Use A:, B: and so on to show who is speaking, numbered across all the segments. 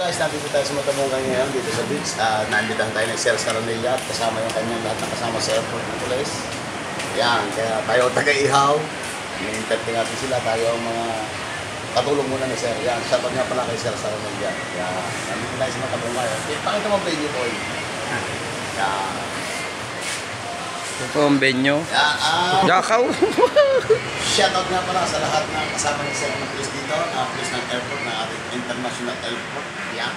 A: Guys, nandito tayo sa Matamungan ngayon dito sa beach. Naambitahan tayo ng Sir Saranilla at kasama yung kanyang lahat ng kasama sa airport ng police. Yan, kaya tayo taga-ihaw. May-entertain natin sila. Tayo ang mga katulong muna ni Sir. Yan, shoutout nga pala kay Sir Saranilla. Yan, nandito tayo sa Matamungan ngayon. Pakita mo ba yung boy? Yan.
B: Ito po ang venue.
A: Yan,
B: Jakaw!
A: shoutout nga pala sa lahat ng kasama ni Sir ng police dito. Police ng airport, ng ating international airport. Yan.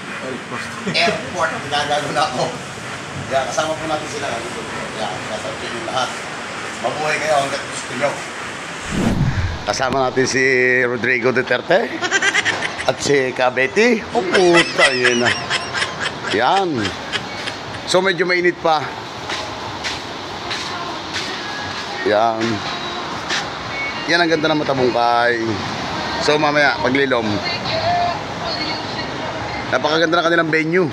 A: Airport. Gagago na ako. Yan, kasama po natin sila. Yan, shoutout po yung lahat. Mabuhay kayo hanggang gusto nyo. Kasama natin si Rodrigo Duterte at si Kabeti. Oh puta, yun na. Yan. So medyo mainit pa. Yan. Yan ang ganda ng Matabungkay. So mamaya, paglilom. Napakaganda ng kanilang venue.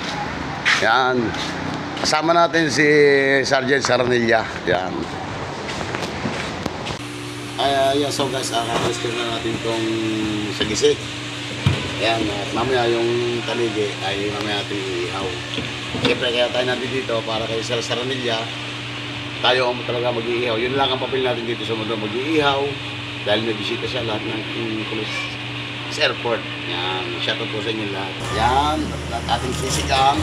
A: Yan. Kasama natin si Sergeant Saranilla. Yan. Yan, so guys, kakalis na natin itong sagisik. Yan, at mamaya yung taligi ay mamaya natin iihaw. Siyempre, kaya tayo natin dito para kay Sir Saranilla. Tayo ang talaga mag-iihaw. Yun lang ang papel natin dito sa mundo, mag-iihaw. Dahil may bisita siya lahat ng police sa airport. Yan, shoutout po sa inyo lahat. Yan, at ating sisigang.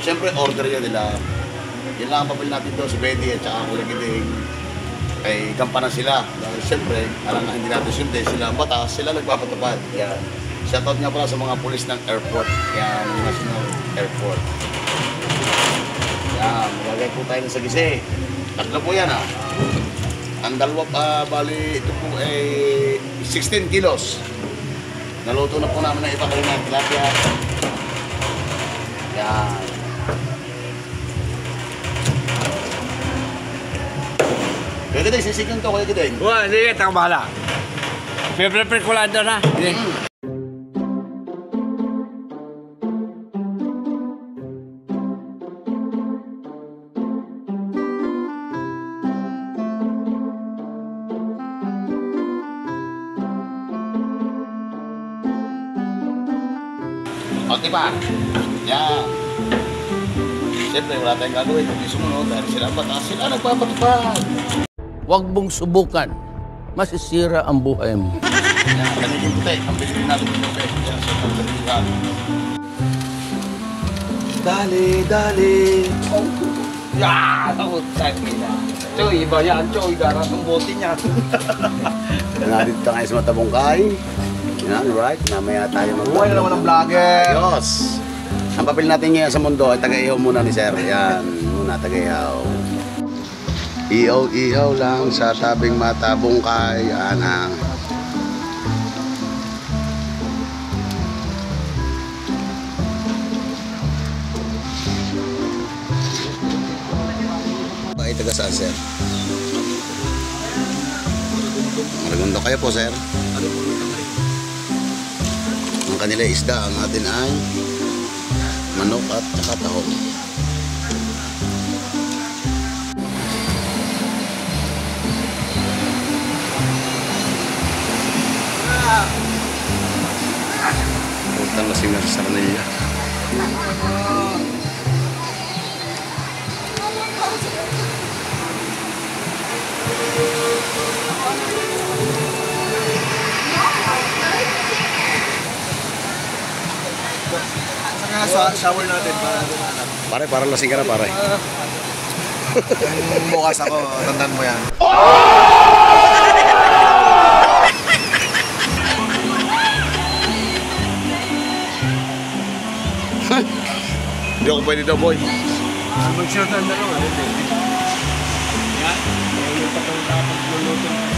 A: Siyempre, order yan nila. Yun lang ang papel natin dito, si Betty at saka Kuya Giding. Ay gampanan sila. Dahil siyempre, alam na hindi natin sundin sila ang batas, sila nagpapatupad. Yan. Shoutout nga pala sa mga pulis ng airport. Yan, National Airport. Yan, magagay po tayo ng sagisi. Tatlo po yan ha. Ang dalawa bali, ito po ay 16 kilos. Naluto na po namin ng iba kanina ng tilapia. Yan. Kuya Gideng, sisigang to, Kuya Gideng.
B: Wah, sige, taka bahala. Prepare ko lang doon ha.
A: O, diba? Yan. Siyempre, wala tayong gagawin. Hindi sumunod dahil sila batas. Sila nagpapatupad.
C: Huwag mong subukan. Masisira ang buhay mo.
A: Yan, kanigin puti. Ang bilhin natin ng puti. Yan, sa pagkalihan. Dali, dali.
B: Ya, takot tayo na. Choy, iba yan. Choy, garang ng bote niya.
A: Nandito tayo sa Matabungkay. Yan, right? Mamaya tayo
B: Buhay na naman ang vlogger.
A: Ayos. Ang papel natin ngayon sa mundo ay taga-ihaw muna ni Sir. Yan, muna taga-ihaw. Ihaw-ihaw lang sa tabing Matabungkay. Ana. Ay, taga saan, Sir? Marigundo kayo po, Sir. Ang kanila isda, ang atin ay manok at saka tahong. Utang na si Sir Saranilla.
D: Saka shower natin para dumalat.
A: Pare, para lasing ka na, pare.
D: Yung bukas ako, tandaan mo yan.
A: Hindi ako pwede daw, boy.
B: Mag-short ang dalawa. Yan. Yung patong tapos luluto.